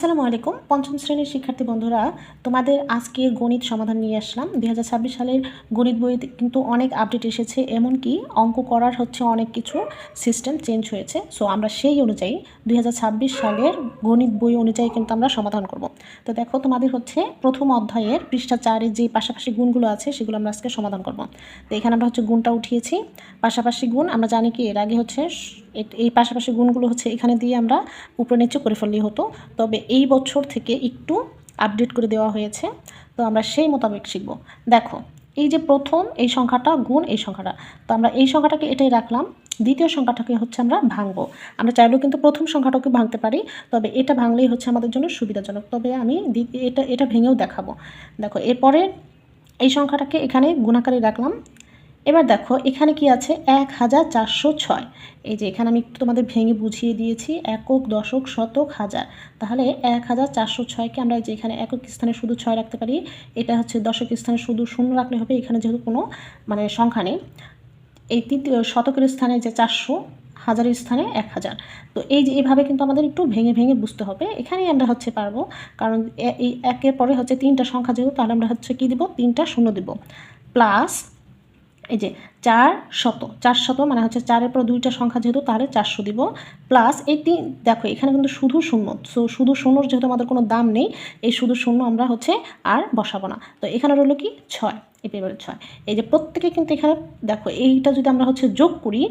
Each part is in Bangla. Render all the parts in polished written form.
আসসালামু আলাইকুম। পঞ্চম শ্রেণীর শিক্ষার্থী বন্ধুরা, তোমাদের আজকে গণিত সমাধান নিয়ে আসলাম। 2026 সালের গণিত বইতে কিন্তু অনেক আপডেট এসেছে, এমনকি অঙ্ক করার অনেক কিছু সিস্টেম চেঞ্জ হয়েছে। সো আমরা সেই অনুযায়ী 2026 সালের গণিত বই অনুযায়ী কিন্তু আমরা সমাধান করব। তো দেখো, তোমাদের প্রথম অধ্যায়ের পৃষ্ঠা 4-এ যে পাশাপাশি গুণগুলো আছে সেগুলো আমরা আজকে সমাধান করব। তো এখানে আমরা গুণটা উঠিয়েছি, পাশাপাশি গুণ আমরা জানি কি এর আগে এই পাশাপাশি গুণগুলো এখানে দিয়ে আমরা উপরে নিচে করে ফেললেই হতো। তবে এই বছর থেকে একটু আপডেট করে দেওয়া হয়েছে, তো আমরা সেই মোতাবেক শিখব। দেখো, এই যে প্রথম এই সংখ্যাটা গুণ এই সংখ্যাটা, তো আমরা এই সংখ্যাটাকে এটাই রাখলাম। দ্বিতীয় সংখ্যাটাকে আমরা ভাঙবো। আমরা চাইলেও কিন্তু প্রথম সংখ্যাটাকে ভাঙতে পারি, তবে এটা ভাঙলেই আমাদের জন্য সুবিধাজনক। তবে আমি এটা ভেঙেও দেখাবো। দেখো, এরপরে এই সংখ্যাটাকে এখানে গুণাকারে রাখলাম। এবার দেখো এখানে কি আছে, 1406। এই যে এখানে আমি একটু তোমাদের ভেঙে বুঝিয়ে দিয়েছি, একক, দশক, শতক, হাজার। তাহলে 1406কে আমরা যে এখানে একক স্থানে শুধু 6 রাখতে পারি, এটা দশক স্থানে শুধু 0 রাখলে হবে। এখানে যেহেতু কোনো সংখ্যা নেই, এই তৃতীয় শতকের স্থানে যে 400, হাজারের স্থানে 1000। তো এই যে এইভাবে কিন্তু আমাদের একটু ভেঙে ভেঙে বুঝতে হবে। এখানেই আমরা পারবো, কারণ এই একের পরে 3টা সংখ্যা যেহেতু, তাহলে আমরা কি দিব, 3টা শূন্য দিব। প্লাস এই যে 400 মানে 4-এর পর 2টা সংখ্যা যেহেতু, তাহলে 400 দিব। প্লাস এই দেখো এখানে কিন্তু শুধু শূন্য, সো শুধু শূন্যর যেহেতু আমাদের কোনো দাম নেই, এই শুধু শূন্য আমরা আর বসাবো না। তো এখানে রইল কি 6, এবারে 6। এই যে প্রত্যেকে কিন্তু এখানে দেখো, এইটা যদি আমরা যোগ করি,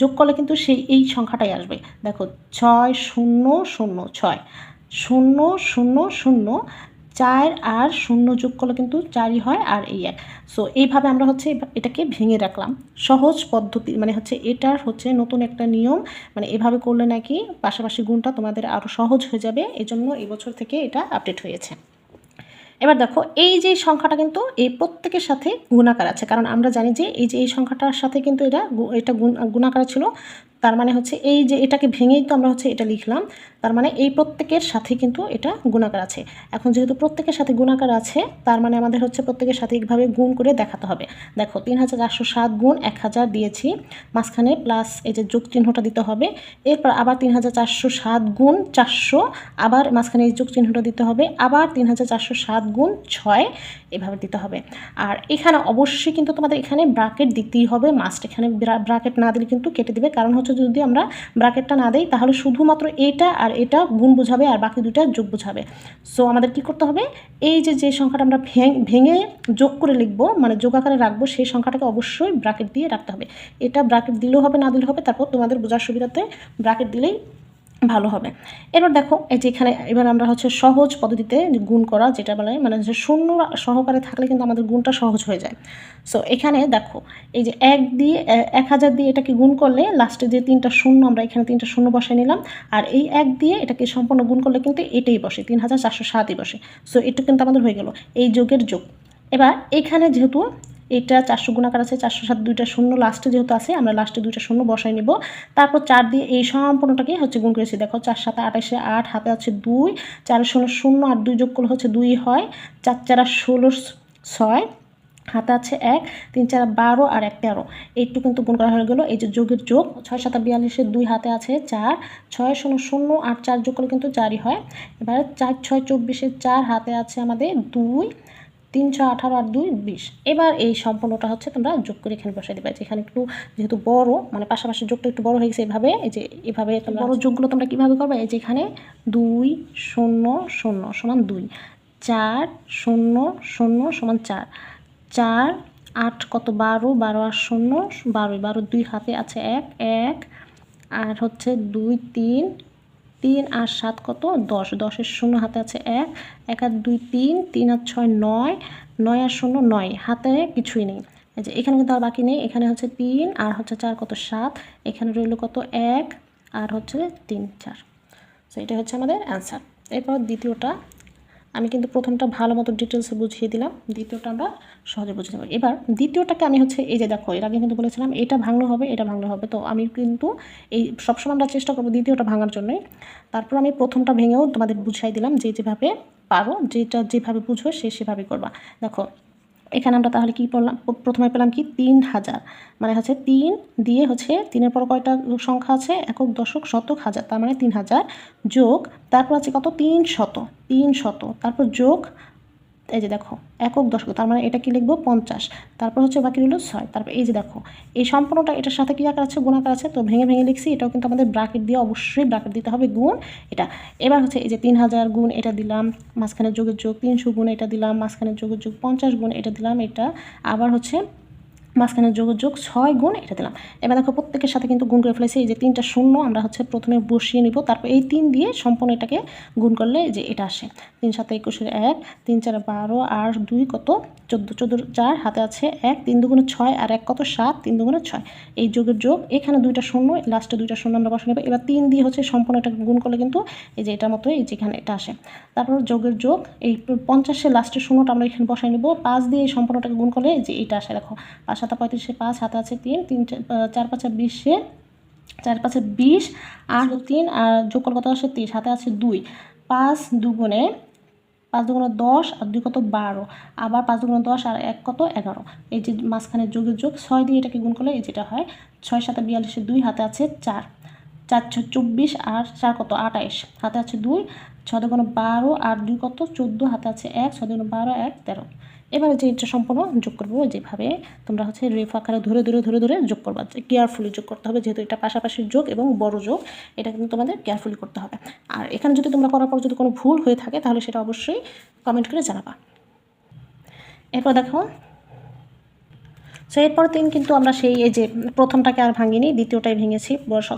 যোগ করলে কিন্তু এই সংখ্যাটাই আসবে। দেখো 6 0 0 6 0 0 0, 4 আর 0 যোগ করলে কিন্তু 4ই হয়, আর এই 1। সো এইভাবে আমরা এটাকে ভেঙে রাখলাম। সহজ পদ্ধতি এটার নতুন একটা নিয়ম, এভাবে করলে নাকি পাশাপাশি গুণটা তোমাদের আরও সহজ হয়ে যাবে। এজন্য এই বছর থেকে এটা আপডেট হয়েছে। এবার দেখো, এই যে সংখ্যাটা কিন্তু এই প্রত্যেকের সাথে গুণাকার আছে, কারণ আমরা জানি যে এই সংখ্যাটার সাথে কিন্তু এটা গুণাকার ছিল। তার মানে এই যে এটাকে ভেঙেই তো আমরা এটা লিখলাম। তার মানে এই প্রত্যেকের সাথে কিন্তু এটা গুণাকার আছে। এখন যেহেতু প্রত্যেকের সাথে গুণাকার আছে, তার মানে আমাদের প্রত্যেকের সাথে এইভাবে গুণ করে দেখাতে হবে। দেখো 3407 গুণ 1000 দিয়েছি, মাঝখানে প্লাস এই যে যোগ চিহ্নটা দিতে হবে। এরপর আবার 3407 গুণ 400, আবার মাঝখানে এই যোগ চিহ্নটা দিতে হবে। আবার 3407 গুণ 6 এভাবে দিতে হবে। আর এখানে অবশ্যই কিন্তু তোমাদের এখানে ব্র্যাকেট দিতেই হবে, মাস্ট। এখানে ব্র্যাকেট না দিলে কিন্তু কেটে দিবে, কারণ যদি আমরা ব্র্যাকেটটা না দেই, তাহলে শুধুমাত্র এটা আর এটা গুণ বোঝাবে, আর বাকি দুটা যোগ বোঝাবে। সো আমাদের কি করতে হবে, এই যে সংখ্যাটা আমরা ভেঙে যোগ করে লিখবো, যোগ আকারে রাখবো, সেই সংখ্যাটাকে অবশ্যই ব্র্যাকেট দিয়ে রাখতে হবে। এটা ব্র্যাকেট দিলেও হবে, না দিলেও হবে, তারপর তোমাদের বোঝার সুবিধাতে ব্র্যাকেট দিলেই ভালো হবে। এবার দেখো, এই যে এখানে এবার আমরা সহজ পদ্ধতিতে গুণ করা, যেটা বলে শূন্য সহকারে থাকলে কিন্তু আমাদের গুণটা সহজ হয়ে যায়। সো এখানে দেখো, এই যে 1000 দিয়ে এটাকে গুণ করলে লাস্টে যে 3টা শূন্য, আমরা এখানে 3টা শূন্য বসাই নিলাম। আর এই 1 দিয়ে এটাকে সম্পূর্ণ গুণ করলে কিন্তু এটাই বসে, 3407ই বসে। সো এটা কিন্তু আমাদের হয়ে গেল এই যোগের যোগ। এবার এখানে যেহেতু এটা 400 গুণাকার আছে, 407 2টা শূন্য লাস্টে যেহেতু আছে, আমরা লাস্টে 2টা শূন্য বসাই নিব। তারপর 4 দিয়ে এই সম্পূর্ণটাকে গুণ করেছি। দেখো 4 7 28, 8 হাতে আছে 2, 4 0 0 আর 2 যোগ করলে 2 হয়, 4 4 16 6, হাতে আছে 1, 3 4 12 আর 1 13। এইটুকু কিন্তু গুণ করা হয়ে গেল। এই যে যোগের যোগ, 6 7 42, 2 হাতে আছে 4, 6 0 0 আর 4 যোগ করলে কিন্তু 4ই হয়। এবার 4 6 24, 4 হাতে আছে আমাদের 2, 3 6 18 আর 2 20। এবার এই সম্পূর্ণটা তোমরা যোগ করে এখানে বসাই দেবে। এখানে একটু যেহেতু বড়, পাশাপাশি যোগটা একটু বড় হয়ে গেছে, এভাবে বড় যোগগুলো তোমরা কীভাবে করবে, এই যে এখানে 2 0 0 সমান 2, 4 0 0 সমান 4, 4 8 কত 12, 12 আর 0 12, 12 2 হাতে আছে 1 1 আর 2 3, 3 আর 7 কত 10, 10-এর 0 হাতে আছে 1 1 আর 2 3, 3 আর 6 9, 9 আর 0 9, হাতে কিছুই নেই। এই যে এখানে কিন্তু আর বাকি নেই, এখানে 3 আর 4 কত 7, এখানে রইল কত 1 আর 3 4। সো এটা আমাদের অ্যান্সার। এরপর দ্বিতীয়টা আমি কিন্তু প্রথমটা ভালো মতো ডিটেলসে বুঝিয়ে দিলাম, দ্বিতীয়টা আমরা সহজে বুঝে নেব। এবার দ্বিতীয়টাকে আমি এই যে দেখো, এর আগে কিন্তু বলেছিলাম এটা ভাঙলে হবে, এটা ভাঙলে হবে। তো আমি কিন্তু এই সবসময় আমরা চেষ্টা করবো দ্বিতীয়টা ভাঙার জন্যই। তারপর আমি প্রথমটা ভেঙেও তোমাদের বুঝাই দিলাম, যেভাবে পারো, যেভাবে বুঝো সেভাবে করবা। দেখো এখানে আমরা তাহলে কি বললাম, প্রথমে পেলাম কি 3000, মানে হচ্ছে 3 দিয়ে হচ্ছে 3-এর পর কয়টা সংখ্যা আছে, একক দশক শতক হাজার, তার মানে 3000 যোগ তারপর আছে কত 300, তারপর যোগ এই যে দেখো একক দশক, তার মানে এটা কি লিখবো 50, তারপর হচ্ছে বাকি রইল 6, তারপর এই যে দেখো এই সম্পূর্ণটা এটার সাথে কি আকার আছে, গুণ আকার আছে, তো ভেঙে ভেঙে লিখছি। এটাও কিন্তু আমাদের ব্র্যাকেট দিয়ে, অবশ্যই ব্র্যাকেট দিতে হবে, গুণ এটা। এবার হচ্ছে এই যে 3000 গুণ এটা দিলাম, মাঝখানে যোগের যোগ 300 গুণ এটা দিলাম, মাঝখানে যোগের যোগ 50 গুণ এটা দিলাম, এটা আবার হচ্ছে মাঝখানে যোগ 6 গুণ এটা দিলাম। এবার দেখো প্রত্যেকের সাথে কিন্তু গুণ করে ফেলেছি। এই যে 3টা শূন্য আমরা হচ্ছে প্রথমে বসিয়ে নিব, তারপর এই 3 দিয়ে সম্পূর্ণ এটাকে গুণ করলে যে এটা আসে 3 7 21 1, 3 4 12 আর 2 কত 14, 14 4 হাতে আছে 1, 3 2 6 আর 1 কত 7, 3 2 6, এই যোগের যোগ, এখানে 2টা শূন্য, লাস্টে 2টা শূন্য আমরা বসিয়ে নেব। এবার 3 দিয়ে হচ্ছে সম্পূর্ণ এটাকে গুণ করলে কিন্তু এই যে এটার মতো এই যেখানে এটা আসে। তারপর যোগের যোগ, এই 50-এর লাস্টের শূন্যটা আমরা এখানে বসাই নেব, 5 দিয়ে এই সম্পূর্ণটাকে গুণ করলে যে এইটা আসে। দেখো 5 7 35, 5 হাতে আছে 3, 3 4 5 20, 4 5 20 আর 3 আর যোগ করলে কত আসে 30, হাতে আছে 2, 5 দুগুণে 5 দুগুণে 10 আর 2 কত 12, আবার 5 দুগুণে 10 আর 1 কত 11, এই যে মাঝখানে যোগের যোগ 6 দিয়ে এটাকে গুণ করলে এই যেটা হয় 6 7 42, 2 হাতে আছে 4, 4 6 24 আর 4 কত 28, হাতে আছে 2, 6 দুগুণে 12 আর 2 কত 14, হাতে আছে 1, 6 দুগুণে 12 1 13। এবার যে এটা সম্পূর্ণ যোগ করবো, যেভাবে তোমরা হচ্ছে রেফ আকারে ধরে ধরে ধরে ধরে যোগ করবা, কেয়ারফুলি যোগ করতে হবে, যেহেতু এটা পাশাপাশি যোগ এবং বড় যোগ, এটা কিন্তু তোমাদের কেয়ারফুলি করতে হবে। আর এখানে যদি তোমরা করার পর যদি কোনো ভুল হয়ে থাকে তাহলে সেটা অবশ্যই কমেন্ট করে জানাবা। এরপর দেখো, সো এরপর কিন্তু আমরা সেই এই যে প্রথমটাকে আর ভাঙিনি, দ্বিতীয়টাই ভেঙেছি।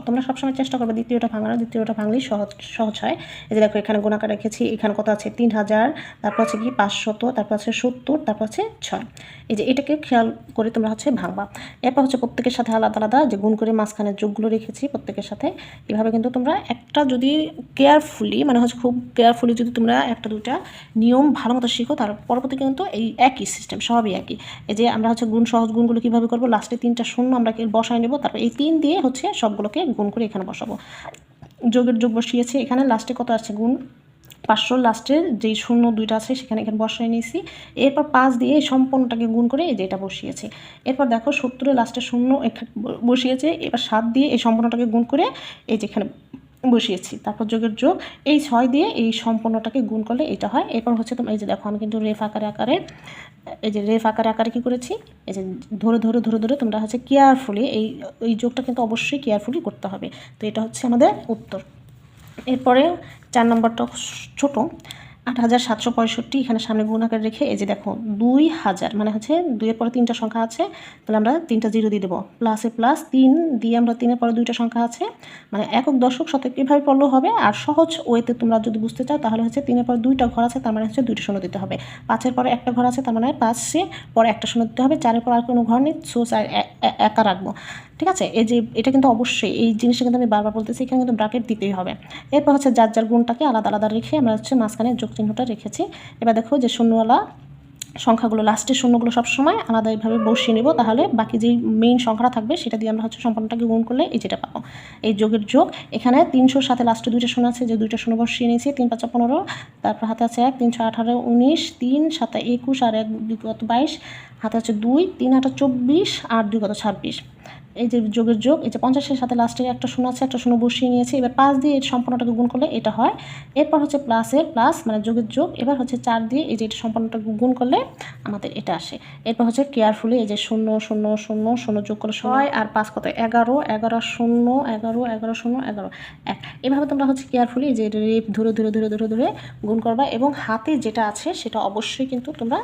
তোমরা সবসময় চেষ্টা করবে দ্বিতীয়টা ভাঙানো, দ্বিতীয়টা ভাঙলেই সহজ হয়। এই যে দেখো এখানে গুণাকার রেখেছি, এখানে কত আছে 3000, তারপর আছে কি 500, তারপর আছে 70, তারপর আছে 6। এই যে এটাকে খেয়াল করে তোমরা হচ্ছে ভাঙবা। এরপর হচ্ছে প্রত্যেকের সাথে আলাদা আলাদা যে গুণ করে মাঝখানে যোগগুলো রেখেছি প্রত্যেকের সাথে। এভাবে কিন্তু তোমরা একটা যদি কেয়ারফুলি, মানে হচ্ছে খুব কেয়ারফুলি যদি তোমরা একটা দুইটা নিয়ম ভালো মতো শিখো, তার পরবর্তী কিন্তু এই একই সিস্টেম, সবই একই। এই যে আমরা হচ্ছে সহজ গুণগুলো কীভাবে করবো, লাস্টে 3টা শূন্য আমরা বসাই নেব, তারপর এই 3 দিয়ে হচ্ছে সবগুলোকে গুণ করে এখানে বসাবো। যোগের যোগ বসিয়েছি, এখানে লাস্টে কত আছে গুণ 500, লাস্টের যেই শূন্য 2টা আছে সেখানে এখানে বসাই নিয়েছি। এরপর 5 দিয়ে সম্পূর্ণটাকে গুণ করে এই যে এটা বসিয়েছি। এরপর দেখো 70-এর লাস্টের শূন্য এখানে বসিয়েছে, এবার 7 দিয়ে এই সম্পূর্ণটাকে গুণ করে এই যে এখানে বসিয়েছি। তারপর যোগের যোগ, এই 6 দিয়ে এই সম্পূর্ণটাকে গুণ করলে এটা হয়। এরপর হচ্ছে তোমরা এই যে দেখো আমি কিন্তু রেফ আকারে এই যে রেফ আকারে কী করেছি, এই যে ধরে ধরে ধরে ধরে তোমরা হচ্ছে কেয়ারফুলি এই যোগটা কিন্তু অবশ্যই কেয়ারফুলি করতে হবে। তো এটা হচ্ছে আমাদের উত্তর। এরপরে 4 নম্বরটা ছোটো, 8765, এখানে সামনে গুণ আকারে রেখে এই যে দেখো 2000, মানে হচ্ছে 2-এর পরে 3টা সংখ্যা আছে, তাহলে আমরা 3টা জিরো দিয়ে দেবো, প্লাসে প্লাস 3 দিয়ে আমরা 3-এর পরে 2টা সংখ্যা আছে, মানে একক দশক শতক এভাবে পড়লেও হবে। আর সহজ ওয়েতে তোমরা যদি বুঝতে চাও তাহলে হচ্ছে 3-এর পরে 2টা ঘর আছে, তার মানে হচ্ছে 2টা শূন্য দিতে হবে। 5-এর পরে একটা ঘর আছে, তার মানে 5-এর পরে একটা শূন্য দিতে হবে। 4-এর পর আর কোনো ঘর নেই, সো একা রাখবো। ঠিক আছে, এই যে এটা কিন্তু অবশ্যই এই জিনিসটা কিন্তু আমি বারবার বলতেছি, এখানে কিন্তু ব্র্যাকেট দিতেই হবে। এরপর হচ্ছে যার যার গুণটাকে আলাদা আলাদা রেখে আমরা হচ্ছে মাঝখানে যোগ চিহ্নটা রেখেছি। এবার দেখো যে শূন্যওয়ালা সংখ্যাগুলো, লাস্টের শূন্যগুলো সবসময় আলাদা এইভাবে বসিয়ে নেব, তাহলে বাকি যেই মেইন সংখ্যাটা থাকবে সেটা দিয়ে আমরা হচ্ছে সম্পূর্ণটাকে গুণ করলে এই যেটা পাবো, এই যোগের যোগ। এখানে 300-র সাথে লাস্টে 2টা শূন্য আছে, যে 2টা শূন্য বসিয়ে নিয়েছি, 3 5 15, তারপর হাতে আছে 1, 3 6 18 19, 3 7 21 আর 1 2 কত 22, হাতে আছে 2, 3 8 24 আর 2 কত 26। এই যে যোগের যোগ, এই যে 50-এর সাথে লাস্টে একটা শূন্য আছে, একটা শূন্য বসিয়ে নিয়েছি। এবার 5 দিয়ে এর সম্পূর্ণটাকে গুণ করলে এটা হয়। এরপর হচ্ছে প্লাসের প্লাস, মানে যোগের যোগ। এবার হচ্ছে 4 দিয়ে এই যে এটা সম্পূর্ণটাকে গুণ করলে আমাদের এটা আসে। এরপর হচ্ছে কেয়ারফুলি এই যে 0 0 0 0 যোগ করলে 6 আর 5 কত 11, 11 0 11 11 0 11 1। এভাবে তোমরা হচ্ছে কেয়ারফুলি এই যে রেপ ধরে ধরে ধরে ধরে ধরে গুণ করবা, এবং হাতে যেটা আছে সেটা অবশ্যই কিন্তু তোমরা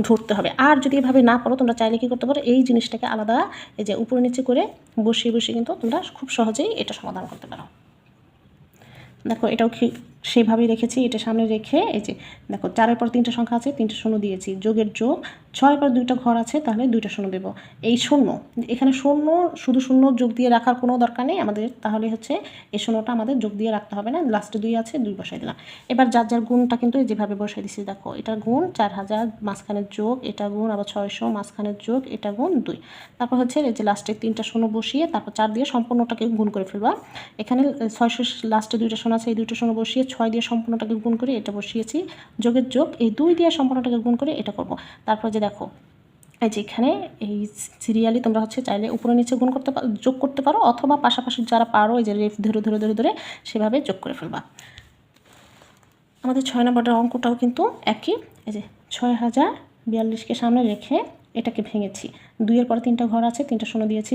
ধরতে হবে। আর যদি এভাবে না পারো, তোমরা চাইলে কী করতে পারো, এই জিনিসটাকে আলাদা এই যে উপরে নিচে করে বসিয়ে বসিয়ে কিন্তু তোমরা খুব সহজেই এটা সমাধান করতে পারো। দেখো এটাও সেইভাবেই রেখেছি, এটা সামনে রেখে এই যে দেখো 4-এর পর 3টা সংখ্যা আছে, 3টা শূন্য দিয়েছি, যোগের যোগ। 6-এর পর 2টা ঘর আছে, তাহলে 2টা শূন্য দেবো। এই শূন্য, এখানে শূন্য শুধু শূন্য যোগ দিয়ে রাখার কোনো দরকার নেই আমাদের, তাহলে হচ্ছে এই শূন্যটা আমাদের যোগ দিয়ে রাখতে হবে না, লাস্টে 2 আছে, 2 বসাই দিলাম। এবার যার যার গুণটা কিন্তু যেভাবে বসাই দিচ্ছি, দেখো এটা গুণ 4000, মাঝখানে যোগ, এটা গুণ আবার 600, মাঝখানে যোগ, এটা গুণ 2। তারপর হচ্ছে এই যে লাস্টে 3টা শূন্য বসিয়ে তারপর 4 দিয়ে সম্পূর্ণটাকে গুণ করে ফেলবা। এখানে 600 লাস্টে 2টা শূন্য আছে, এই 2টা শূন্য বসিয়ে 6 দিয়ে সম্পূর্ণটাকে গুণ করে এটা বসিয়েছি, যোগের যোগ, এই 2 দিয়ে সম্পূর্ণটাকে গুণ করে এটা করব। তারপর যে দেখো এই যে এখানে এই সিরিয়ালি তোমরা হচ্ছে চাইলে উপরে নিচে গুণ করতে যোগ করতে পারো, অথবা পাশাপাশি যারা পারো এই যে রেফ ধরে ধরে ধরে ধরে সেভাবে যোগ করে ফেলবা। আমাদের 6 নম্বরের অঙ্কটাও কিন্তু একই। এই যে 6042কে সামনে রেখে এটাকে ভেঙেছি। 2-এর পরে 3টা ঘর আছে, 3টা শূন্য দিয়েছি,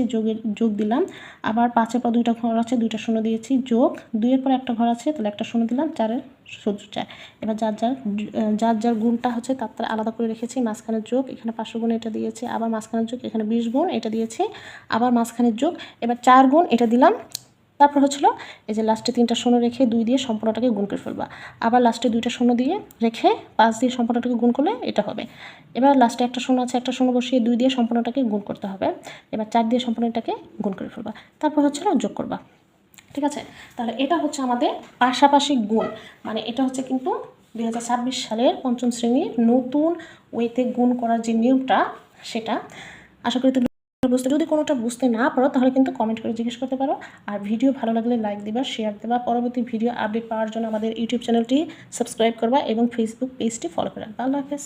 যোগ দিলাম। আবার 5-এর পর 2টা ঘর আছে, 2টা শূন্য দিয়েছি, যোগ। 2-এর পর একটা ঘর আছে, তাহলে একটা শূন্য দিলাম। 4-এর শুধু 4। এবার যার যার গুণটা হচ্ছে তার আলাদা করে রেখেছি। মাঝখানে যোগ, এখানে 500 গুণ এটা দিয়েছি, আবার মাঝখানে যোগ, এখানে 20 গুণ এটা দিয়েছি, আবার মাঝখানে যোগ, এবার 4 গুণ এটা দিলাম। তারপর হচ্ছিল এই যে লাস্টে 3টা শূন্য রেখে 2 দিয়ে সম্পূর্ণটাকে গুণ করে ফেলবা। আবার লাস্টে 2টা শূন্য দিয়ে রেখে 5 দিয়ে সম্পূর্ণটাকে গুণ করলে এটা হবে। এবার লাস্টে একটা শূন্য আছে, একটা শূন্য বসিয়ে 2 দিয়ে সম্পূর্ণটাকে গুণ করতে হবে। এবার 4 দিয়ে সম্পূর্ণটাকে গুণ করে ফেলবা। তারপর হচ্ছিল যোগ করবা। ঠিক আছে, তাহলে এটা হচ্ছে আমাদের পাশাপাশি গুণ। মানে এটা হচ্ছে কিন্তু 2026 সালের 5ম শ্রেণীর নতুন ওয়েতে গুণ করার যে নিয়মটা, সেটা আশা করি তুমি বুঝতে। যদি কোনোটা বুঝতে না পারো তাহলে কিন্তু কমেন্ট করে জিজ্ঞেস করতে পারো। আর ভিডিও ভালো লাগলে লাইক দিবা, শেয়ার দেবা। পরবর্তী ভিডিও আপডেট পাওয়ার জন্য আমাদের ইউটিউব চ্যানেলটি সাবস্ক্রাইব করবা এবং ফেসবুক পেজটি ফলো করে রাখবা। আল্লাহ হাফেজ।